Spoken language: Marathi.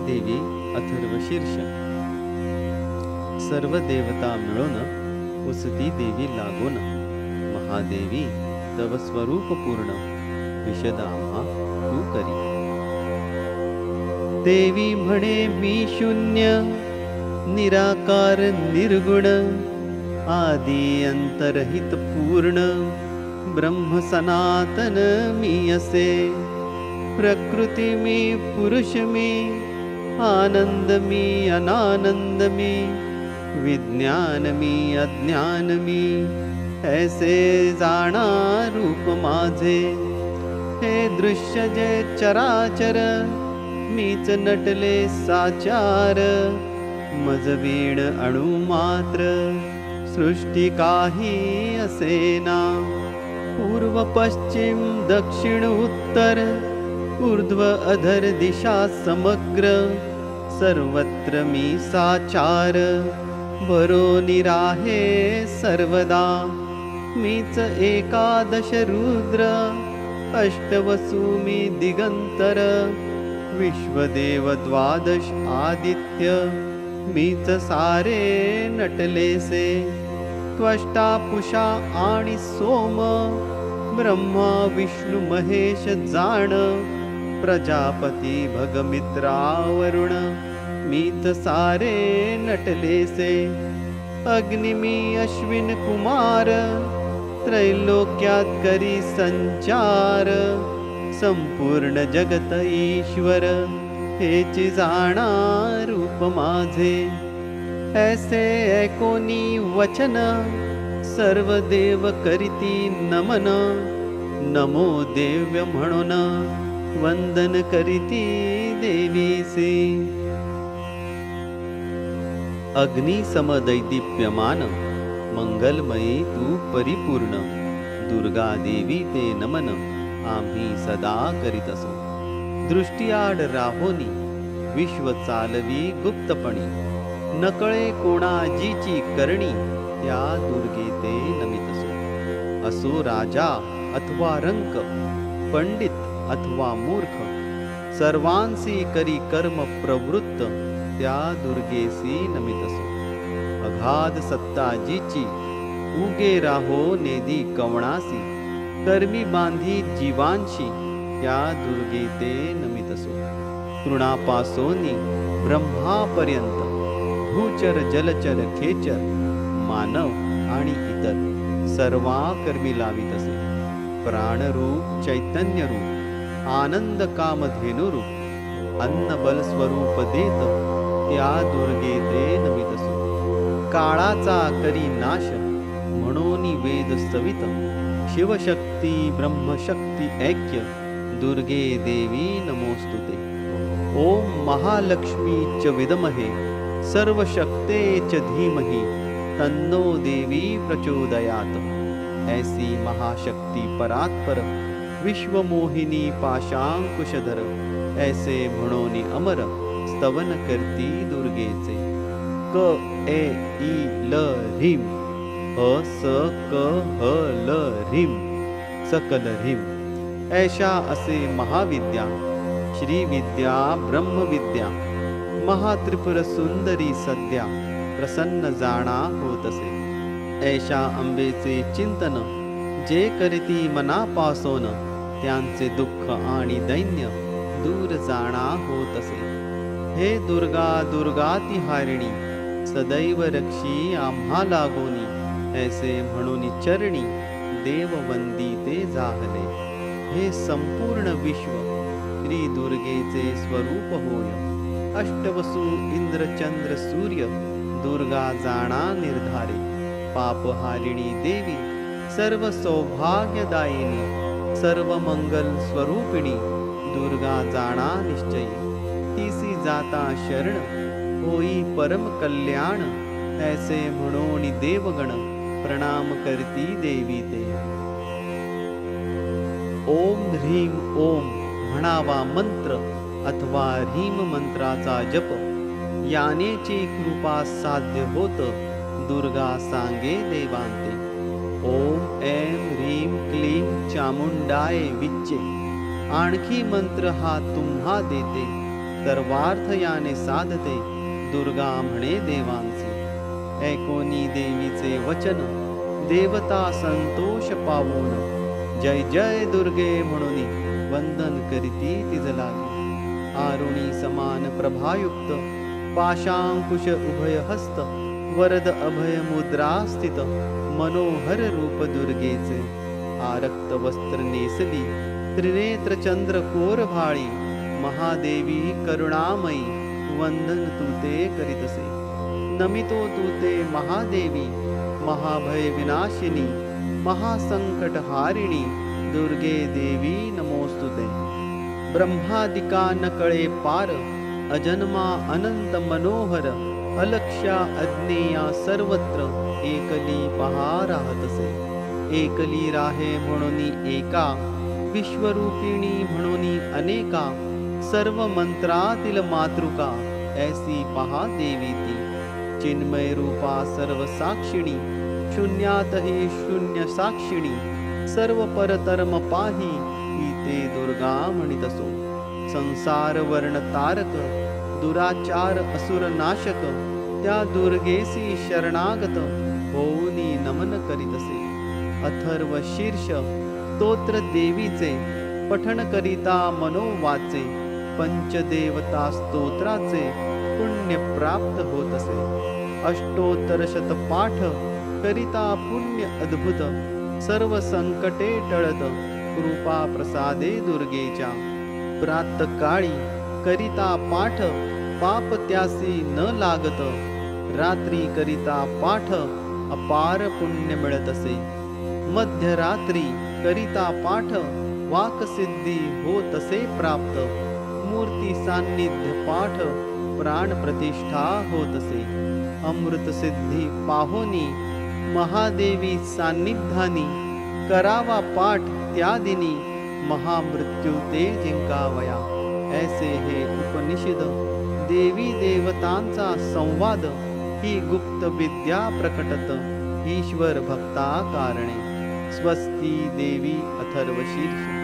देवी अथर्वशीर्ष. सर्व देवता मिळून उसती देवी लागून. महादेवी तव स्वरूप पूर्ण विशदामा तू करी. देवी म्हणे मी शून्य निराकार निर्गुण आदि अंतरहित पूर्ण ब्रह्म सनातन मी असे. प्रकृती मी पुरुष मी आनंद मी अनानंद मी विज्ञान मी अज्ञान मी ऐसे जाणा रूप माझे. हे दृश्य जे चराचर मीच नटले साचार मज वीण अणु मात्र सृष्टी काही असेना. पूर्व पश्चिम दक्षिण उत्तर ऊर्ध्व अधर दिशा समग्र सर्वत्र मी साचार भरो निराहे सर्वदा. मीच एकादश रुद्र अष्टवसु मी दिगंतर विश्वदेव द्वादश आदित्य मीच सारे नटलेसे. त्वष्टा पुषा आणि सोम ब्रह्मा विष्णु महेश जाण प्रजापती भगमित्रा वरुण मीच सारे नटलेसे. अग्नि मी अश्विन कुमार त्रैलोक्यात करी संचार संपूर्ण जगत ईश्वर हेची जाणा रूप माझे. ऐसे ऐकोनी वचन सर्व देव करीती नमन. नमो देव्य म्हणून वंदन करीती देवीसी. अग्नि समदैदीप्यमान मंगलमयी तू परिपूर्ण दुर्गा देवी ते नमन आम्ही सदा करीत असो. दृष्टीआड राहोनी विश्व चालवी गुप्तपणी नकळे कोणाजीची करणी त्या दुर्गे ते नमित असो. असो राजा अथवा रंक पंडित अथवा मूर्ख सर्वांसी करी कर्म प्रवृत्त त्या दुर्गेसी नमित असो. अगाध सत्ता जीची उगे राहो नेदी कवणासी कर्मी बांधी जीवांशी त्या दुर्गे ते नमित असो. तृणापासोनी ब्रह्मापर्यंत भूचर जलचर खेचर मानव आणि इतर सर्वा कर्मी लावित असे. प्राणरूप चैतन्यरूप आनंद कामधेनुरूप अन्न बल स्वरूप देत त्या दुर्गे ते नमित असो. काळाचा करी नाश म्हणून वेद सवित शिवशक्ती ब्रह्मशक्ती ऐक्य दुर्गे देवी नमोस्तुते. ओम महालक्ष्मी च विद्महे सर्वशक्ते च धीमहि तन्नो देवी प्रचोदयात. ऐसी महाशक्ती परात्पर विश्वमोहिनी पाशांकुशधर ऐसे म्हणोनी अमर स्तवन करती दुर्गेचे. क ए ई ल ह्रीम ह स क ह ल ह्रीम सकल ह्रीम. ऐशा असे महाविद्या श्रीविद्या ब्रह्मविद्या महात्रिपुर सुंदरी सद्या प्रसन्न जाणा होत असे. ऐशा अंबेचे चिंतन जे करीती मनापासून त्यांचे दुःख आणि दैन्य दूर जाणा होत असे. हे दुर्गा दुर्गाती हारिणी सदैव रक्षी आम्हा लागोनी ऐसे म्हणून चरणी देव वंदिते जाहले. हे संपूर्ण विश्व श्री दुर्गेचे स्वरूप होय. अष्टवसु इंद्र चंद्र सूर्य दुर्गा जाणा निर्धारे. पापहारिणी देवी सर्व सौभाग्यदायिनी सर्व मंगल स्वरूपिणी दुर्गा जाणा निश्चयी. तिसी जाता शरण होई परम कल्याण ऐसे म्हणून देवगण प्रणाम करती देवी ते. ओम ह्रीम ओम म्हणावा मंत्र अथवा ह्रीम मंत्राचा जप यानेची कृपा साध्य होत दुर्गा सांगे देवांते. ओम ऐं ह्रीम क्लीम चामुंडाय विच्चे. आणखी मंत्र हा तुम्हा देते सर्वार्थ याने साधते दुर्गा म्हणे देवांचे. ऐकोनी देवीचे वचन देवता संतोष पावून जय जय दुर्गे म्हणून वंदन करीती तिज लागी. आरुणी समान प्रभायुक्त पाशांकुश उभय हस्त वरद अभय मुद्रा स्थित मनोहर रूप दुर्गेचे. आरक्त वस्त्र नेसली त्रिनेत्र चंद्र कोर भाळी महादेवी करुणामयी वंदन तू ते करीतसे. नमितो तू ते महादेवी महाभय विनाशिनी महासंकट हारिणी दुर्गे देवी नमोस्तुते. ब्रह्मादिका न कळे पार अजन्मा अनंत मनोहर अलक्ष्या अज्ञेया सर्वत्र एकली पहा राहतसे. एकली राहे म्हणून एका विश्वरूपिणी म्हणून अनेका सर्व मंत्रातील मातृका ऐसी पहा देवी ती. चिन्मय रूपा सर्व साक्षिणी शून्यात ही शून्य साक्षिणी सर्व परतर्म पाही ही ते दुर्गा म्हणितसो. संसार वर्ण तारक दुराचार असुर नाशक त्या दुर्गेसी शरणागत होऊनी नमन करीतसे. अथर्व शीर्ष स्तोत्र देवीचे पठण करिता मनोवाचे पंचदेवता स्तोत्राचे पुण्य प्राप्त होतसे. अष्टोत्तर शतपाठ करिता पुण्य अद्भुत सर्व संकटे टळत कृपा प्रसादे दुर्गेच्या. प्रातकाळी करिता पाठ पाप त्यासी न लागत रात्री करिता पाठ अपार पुण्य मिळतसे. मध्यरात्री करिता पाठ वाकसिद्धी होतसे प्राप्त. मूर्ती सान्निध्य पाठ प्राण प्रतिष्ठा होतसे. अमृत सिद्धी पाहोनी महादेवी सान्निध्यानी करावा पाठ त्या दिनी महामृत्यू ते जिंकावया. ऐसे हे उपनिषद देवी देवतांचा संवाद ही गुप्त विद्या प्रकटत ईश्वर भक्ता कारणे. स्वस्ती देवी अथर्वशीर्ष.